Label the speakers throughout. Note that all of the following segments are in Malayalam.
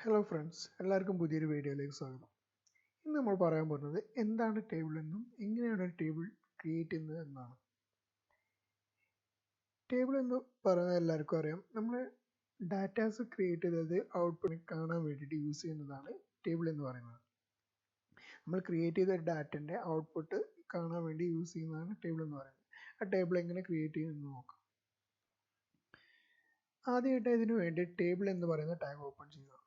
Speaker 1: ഹലോ ഫ്രണ്ട്സ്, എല്ലാവർക്കും പുതിയൊരു വീഡിയോയിലേക്ക് സ്വാഗതം. ഇന്ന് നമ്മൾ പറയാൻ പോകുന്നത് എന്താണ് ടേബിൾ എന്നും എങ്ങനെയാണ് ഒരു ടേബിൾ ക്രിയേറ്റ് ചെയ്യുന്നത് എന്നാണ്. ടേബിൾ എന്ന് പറയുന്നത് എല്ലാവർക്കും അറിയാം. നമ്മൾ ഡാറ്റാസ് ക്രിയേറ്റ് ചെയ്തത് ഔട്ട്പുട്ട് കാണാൻ വേണ്ടിയിട്ട് യൂസ് ചെയ്യുന്നതാണ് ടേബിൾ എന്ന് പറയുന്നത്. നമ്മൾ ക്രിയേറ്റ് ചെയ്ത ഡാറ്റൻ്റെ ഔട്ട്പുട്ട് കാണാൻ വേണ്ടി യൂസ് ചെയ്യുന്നതാണ് ടേബിൾ എന്ന് പറയുന്നത്. ആ ടേബിൾ എങ്ങനെ ക്രിയേറ്റ് ചെയ്യുമെന്ന് നോക്കാം. ആദ്യമായിട്ട് ഇതിനു വേണ്ടി ടേബിൾ എന്ന് പറയുന്ന ടാഗ് ഓപ്പൺ ചെയ്യുക.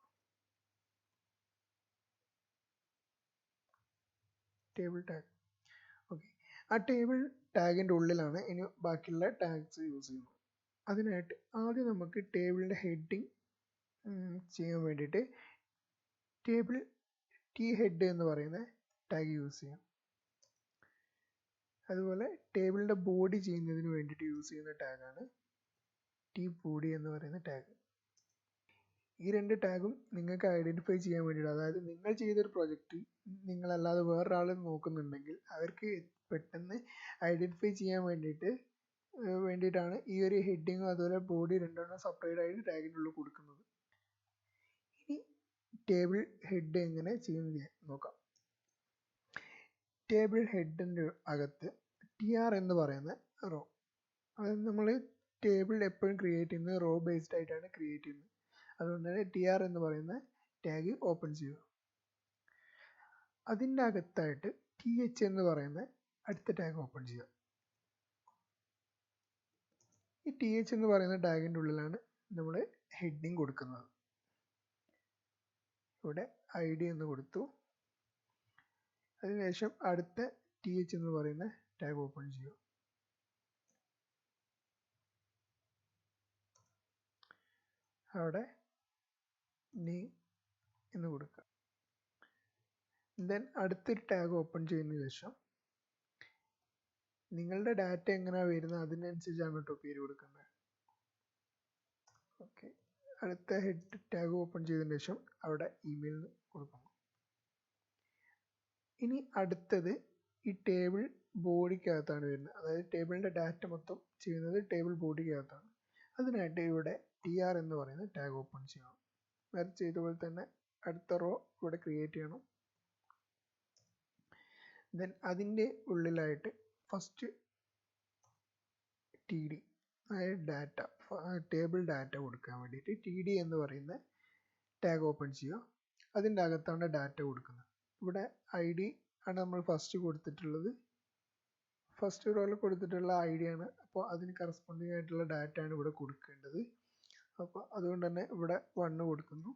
Speaker 1: Table tag. ഓക്കെ, ആ ടേബിൾ ടാഗിൻ്റെ ഉള്ളിലാണ് ഇനി ബാക്കിയുള്ള ടാഗ്സ് യൂസ് ചെയ്യുന്നത്. അതിനായിട്ട് ആദ്യം നമുക്ക് ടേബിളിൻ്റെ ഹെഡിങ് ചെയ്യാൻ വേണ്ടിയിട്ട് ടേബിൾ ടി ഹെഡ് എന്ന് പറയുന്ന ടാഗ് യൂസ് ചെയ്യാം. അതുപോലെ ടേബിളിൻ്റെ ബോഡി ചെയ്യുന്നതിന് വേണ്ടിയിട്ട് യൂസ് ചെയ്യുന്ന ടാഗാണ് ടി ബോഡി എന്ന് പറയുന്ന ടാഗ്. ഈ രണ്ട് ടാഗും നിങ്ങൾക്ക് ഐഡൻറ്റിഫൈ ചെയ്യാൻ വേണ്ടിയിട്ട്, അതായത് നിങ്ങൾ ചെയ്തൊരു പ്രൊജക്റ്റ് നിങ്ങളല്ലാതെ വേറൊരാൾ നോക്കുന്നുണ്ടെങ്കിൽ അവർക്ക് പെട്ടെന്ന് ഐഡൻറ്റിഫൈ ചെയ്യാൻ വേണ്ടിയിട്ടാണ് ഈ ഒരു ഹെഡിങ്ങും അതുപോലെ ബോഡി രണ്ടെണ്ണം സെപ്പറേറ്റ് ആയിട്ട് ടാഗിൻ്റെ ഉള്ളിൽ കൊടുക്കുന്നത്. ഇനി ടേബിൾ ഹെഡ് എങ്ങനെ ചെയ്യുന്നത് നോക്കാം. ടേബിൾ ഹെഡിൻ്റെ അകത്ത് ടി ആർ എന്ന് പറയുന്ന റോ, അതായത് നമ്മൾ ടേബിൾ എപ്പോഴും ക്രിയേറ്റ് ചെയ്യുന്നത് റോ ബേസ്ഡ് ആയിട്ടാണ് ക്രിയേറ്റ് ചെയ്യുന്നത്. അതുകൊണ്ട് തന്നെ ടി ആർ എന്ന് പറയുന്ന ടാഗ് ഓപ്പൺ ചെയ്യുക. അതിൻ്റെ അകത്തായിട്ട് ടി എച്ച് എന്ന് പറയുന്ന അടുത്ത ടാഗ് ഓപ്പൺ ചെയ്യുക. ഈ ടി എച്ച് എന്ന് പറയുന്ന ടാഗിൻ്റെ ഉള്ളിലാണ് നമ്മൾ ഹെഡിങ് കൊടുക്കുന്നത്. ഇവിടെ ഐ ഡി എന്ന് കൊടുത്തു. അതിനുശേഷം അടുത്ത ടി എച്ച് എന്ന് പറയുന്ന ടാഗ് ഓപ്പൺ ചെയ്യുക. അവിടെ നെയിം എന്ന് കൊടുക്കുക. ദെൻ അടുത്തൊരു ടാഗ് ഓപ്പൺ ചെയ്യുന്ന ശേഷം നിങ്ങളുടെ ഡാറ്റ എങ്ങനെയാണ് വരുന്നത് അതിനനുസരിച്ചാണ് കേട്ടോ പേര് കൊടുക്കേണ്ടത്. ഓക്കെ, അടുത്ത ഹെഡ് ടാഗ് ഓപ്പൺ ചെയ്തതിന് ശേഷം അവിടെ ഇമെയിൽ കൊടുക്കണം. ഇനി അടുത്തത് ഈ ടേബിൾ ബോഡിക്കകത്താണ് വരുന്നത്, അതായത് ടേബിളിൻ്റെ ഡാറ്റ മൊത്തം ചെയ്യുന്നത് ടേബിൾ ബോഡിക്കകത്താണ്. അതിനായിട്ട് ഇവിടെ ടി ആർ എന്ന് പറയുന്ന ടാഗ് ഓപ്പൺ ചെയ്യണം. നേരത്തെ ചെയ്ത പോലെ തന്നെ അടുത്ത റോ ഇവിടെ ക്രിയേറ്റ് ചെയ്യണം. ദെൻ അതിൻ്റെ ഉള്ളിലായിട്ട് ഫസ്റ്റ് ടി ഡി, അതായത് ഡാറ്റ, ടേബിൾ ഡാറ്റ കൊടുക്കാൻ വേണ്ടിയിട്ട് ടി ഡി എന്ന് പറയുന്ന ടാഗ് ഓപ്പൺ ചെയ്യുക. അതിൻ്റെ അകത്താണ് ഡാറ്റ കൊടുക്കുന്നത്. ഇവിടെ ഐ ഡി ആണ് നമ്മൾ ഫസ്റ്റ് കൊടുത്തിട്ടുള്ളത്. ഫസ്റ്റ് റോയിൽ കൊടുത്തിട്ടുള്ള ഐ ഡി ആണ്. അപ്പോൾ അതിന് കറസ്പോണ്ടിങ് ആയിട്ടുള്ള ഡാറ്റ ആണ് ഇവിടെ കൊടുക്കേണ്ടത്. അപ്പോൾ അതുകൊണ്ട് തന്നെ ഇവിടെ 1 കൊടുക്കുന്നു.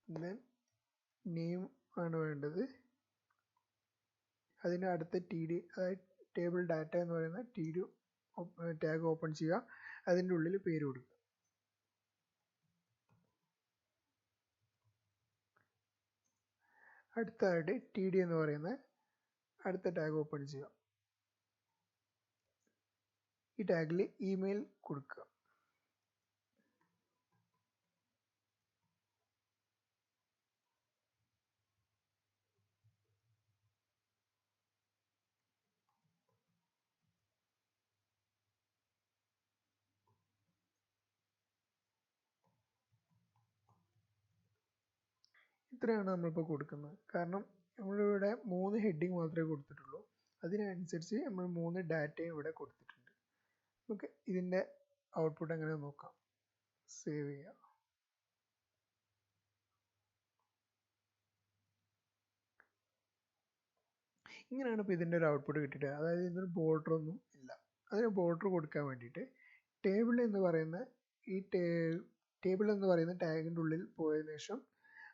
Speaker 1: ദെൻ നെയിം ആണ് വേണ്ടത്. അതിന് അടുത്ത ടി ഡി, അതായത് ടേബിൾ ഡാറ്റ എന്ന് പറയുന്ന ടി ഡി ടാഗ് ഓപ്പൺ ചെയ്യുക. അതിൻ്റെ ഉള്ളിൽ പേര് കൊടുക്കുക. അടുത്തതായിട്ട് ടി ഡി എന്ന് പറയുന്ന അടുത്ത ടാഗ് ഓപ്പൺ ചെയ്യുക. ഈ ടാഗിൽ ഇമെയിൽ കൊടുക്കുക. ഇത്രയാണ് നമ്മളിപ്പോൾ കൊടുക്കുന്നത്. കാരണം നമ്മളിവിടെ 3 ഹെഡിങ് മാത്രമേ കൊടുത്തിട്ടുള്ളൂ. അതിനനുസരിച്ച് നമ്മൾ 3 ഡാറ്റയും ഇവിടെ കൊടുത്തിട്ടുണ്ട്. നമുക്ക് ഇതിൻ്റെ ഔട്ട്പുട്ട് എങ്ങനെ നോക്കാം. സേവ് ചെയ്യുക. ഇങ്ങനെയാണ് ഇപ്പോൾ ഇതിൻ്റെ ഒരു ഔട്ട്പുട്ട് കിട്ടിയിട്ട്, അതായത് ഇതിനൊരു ബോർഡർ ഒന്നും ഇല്ല. അതിന് ബോർഡർ കൊടുക്കാൻ വേണ്ടിയിട്ട് ടേബിൾ എന്ന് പറയുന്ന ഈ ടേബിൾ എന്ന് പറയുന്ന ടാഗിൻ്റെ ഉള്ളിൽ പോയതിനു ശേഷം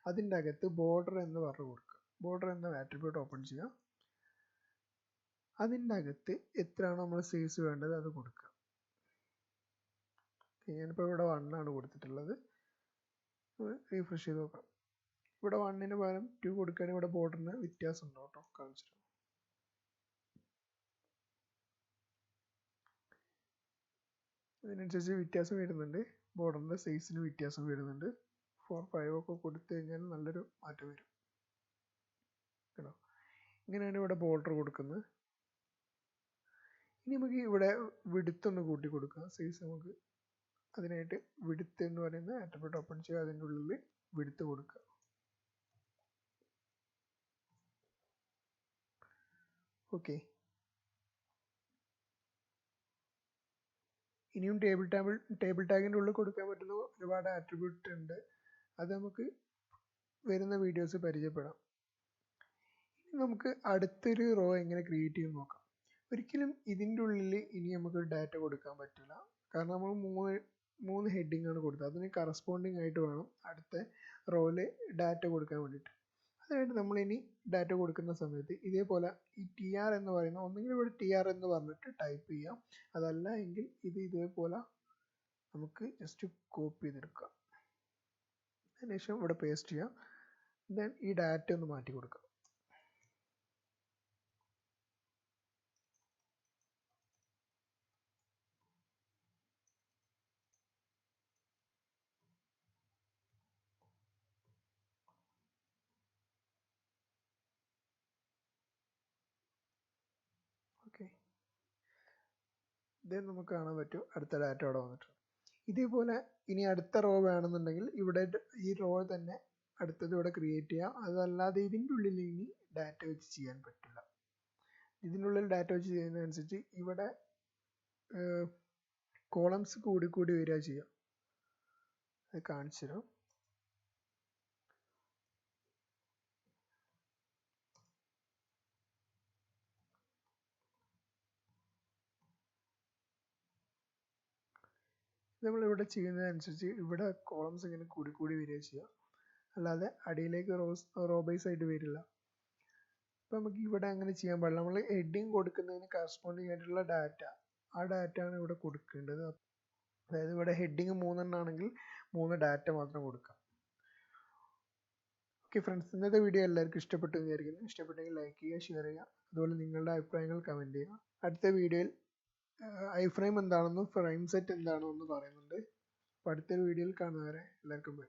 Speaker 1: അതിൻ്റെ അകത്ത് ബോർഡർ എന്ന് പറഞ്ഞു കൊടുക്കുക. ബോർഡർ എന്ന ആട്രിബ്യൂട്ട് ഓപ്പൺ ചെയ്യുക. അതിൻ്റെ അകത്ത് എത്രയാണോ നമ്മൾ സൈസ് വേണ്ടത് അത് കൊടുക്കുക. ഞാനിപ്പോൾ ഇവിടെ 1 ആണ് കൊടുത്തിട്ടുള്ളത്. റീഫ്രഷ് ചെയ്ത് നോക്കാം. ഇവിടെ 1ന് പകരം 2 കൊടുക്കുകയാണെങ്കിൽ ഇവിടെ ബോർഡറിന് വ്യത്യാസം ഉണ്ടോ കേട്ടോ, കാണിച്ചിട്ട്. അതിനനുസരിച്ച് വ്യത്യാസം വരുന്നുണ്ട്. ബോർഡറിൻ്റെ സൈസിന് വ്യത്യാസം വരുന്നുണ്ട്. 4, 5 ഒക്കെ കൊടുത്തു കഴിഞ്ഞാൽ നല്ലൊരു മാറ്റം വരും കേട്ടോ. ഇങ്ങനെയാണ് ഇവിടെ ബോർഡർ കൊടുക്കുന്നത്. ഇനി നമുക്ക് ഇവിടെ വിഡ്ത്ത് ഒന്ന് കൂട്ടി കൊടുക്കാം. സൈസ് നമുക്ക് അതിനായിട്ട് വിഡ്ത്ത് എന്ന് പറയുന്ന ആട്രിബ്യൂട്ട് ഓപ്പൺ ചെയ്യുക, അതിൻ്റെ ഉള്ളിൽ വിഡ്ത്ത് കൊടുക്കുക. ഓക്കെ, ഇനിയും ടേബിൾ ടാഗിൻ്റെ ഉള്ളിൽ കൊടുക്കാൻ പറ്റുന്ന ഒരുപാട് ആട്രിബ്യൂട്ട് ഉണ്ട്. അത് നമുക്ക് വരുന്ന വീഡിയോസ് പരിചയപ്പെടാം. ഇനി നമുക്ക് അടുത്തൊരു റോ എങ്ങനെ ക്രിയേറ്റ് ചെയ്യും നോക്കാം. ഒരിക്കലും ഇതിൻ്റെ ഉള്ളിൽ ഇനി നമുക്ക് ഡാറ്റ കൊടുക്കാൻ പറ്റില്ല. കാരണം നമ്മൾ മൂന്ന് ഹെഡിങ് ആണ് കൊടുത്തത്. അതിന് കറസ്പോണ്ടിങ് ആയിട്ട് വേണം അടുത്ത റോയിൽ ഡാറ്റ കൊടുക്കാൻ വേണ്ടിയിട്ട്. അതിനായിട്ട് നമ്മളിനി ഡാറ്റ കൊടുക്കുന്ന സമയത്ത് ഇതേപോലെ ഈ TR എന്ന് പറയുന്ന, ഒന്നെങ്കിൽ ഇവിടെ TR എന്ന് പറഞ്ഞിട്ട് ടൈപ്പ് ചെയ്യാം. അതല്ല എങ്കിൽ ഇതേപോലെ നമുക്ക് ജസ്റ്റ് കോപ്പി ചെയ്തെടുക്കാം. അതിനുശേഷം ഇവിടെ പേസ്റ്റ് ചെയ്യാം. ദെൻ ഈ ഡാറ്റ ഒന്ന് മാറ്റി കൊടുക്കാം. ഓക്കെ, ദെൻ നമുക്ക് കാണാൻ പറ്റും അടുത്ത ഡാറ്റ അവിടെ വന്നിട്ടുണ്ട്. ഇതേപോലെ ഇനി അടുത്ത റോ വേണമെന്നുണ്ടെങ്കിൽ ഇവിടെ ഈ റോ തന്നെ അടുത്തത് ഇവിടെ ക്രിയേറ്റ് ചെയ്യാം. അതല്ലാതെ ഇതിൻ്റെ ഉള്ളിൽ ഇനി ഡാറ്റ വെച്ച് ചെയ്യാൻ പറ്റില്ല. ഇതിനുള്ളിൽ ഡാറ്റ വെച്ച് ചെയ്യുന്നതനുസരിച്ച് ഇവിടെ കോളംസ് കൂടി വരിക ചെയ്യാം. അത് കാണിച്ചു തരാം. നമ്മളിവിടെ ചെയ്യുന്നതനുസരിച്ച് ഇവിടെ കോളംസ് ഇങ്ങനെ കൂടി വരിക ചെയ്യുക, അല്ലാതെ അടിയിലേക്ക് റോ ബൈസ് ആയിട്ട് വരില്ല. അപ്പം നമുക്ക് ഇവിടെ അങ്ങനെ ചെയ്യാൻ പാടില്ല. നമ്മൾ ഹെഡിങ് കൊടുക്കുന്നതിന് കറസ്പോണ്ടിങ് ആയിട്ടുള്ള ഡാറ്റ, ആ ഡാറ്റ ആണ് ഇവിടെ കൊടുക്കേണ്ടത്. അതായത് ഇവിടെ ഹെഡിങ് 3 ആണെങ്കിൽ 3 ഡാറ്റ മാത്രം കൊടുക്കാം. ഓക്കെ ഫ്രണ്ട്സ്, ഇന്നത്തെ വീഡിയോ എല്ലാവർക്കും ഇഷ്ടപ്പെട്ടു എന്ന് വിചാരിക്കുന്നു. ഇഷ്ടപ്പെട്ടെങ്കിൽ ലൈക്ക് ചെയ്യുക, ഷെയർ ചെയ്യുക, അതുപോലെ നിങ്ങളുടെ അഭിപ്രായങ്ങൾ കമൻറ്റ് ചെയ്യുക. അടുത്ത വീഡിയോയിൽ ഐ ഫ്രെയിം എന്താണെന്നും ഫ്രെയിം സെറ്റ് എന്താണെന്നും പറയുന്നുണ്ട്. അപ്പോൾ അടുത്തൊരു വീഡിയോയിൽ കാണുന്നവരെ എല്ലാവർക്കും ബൈ.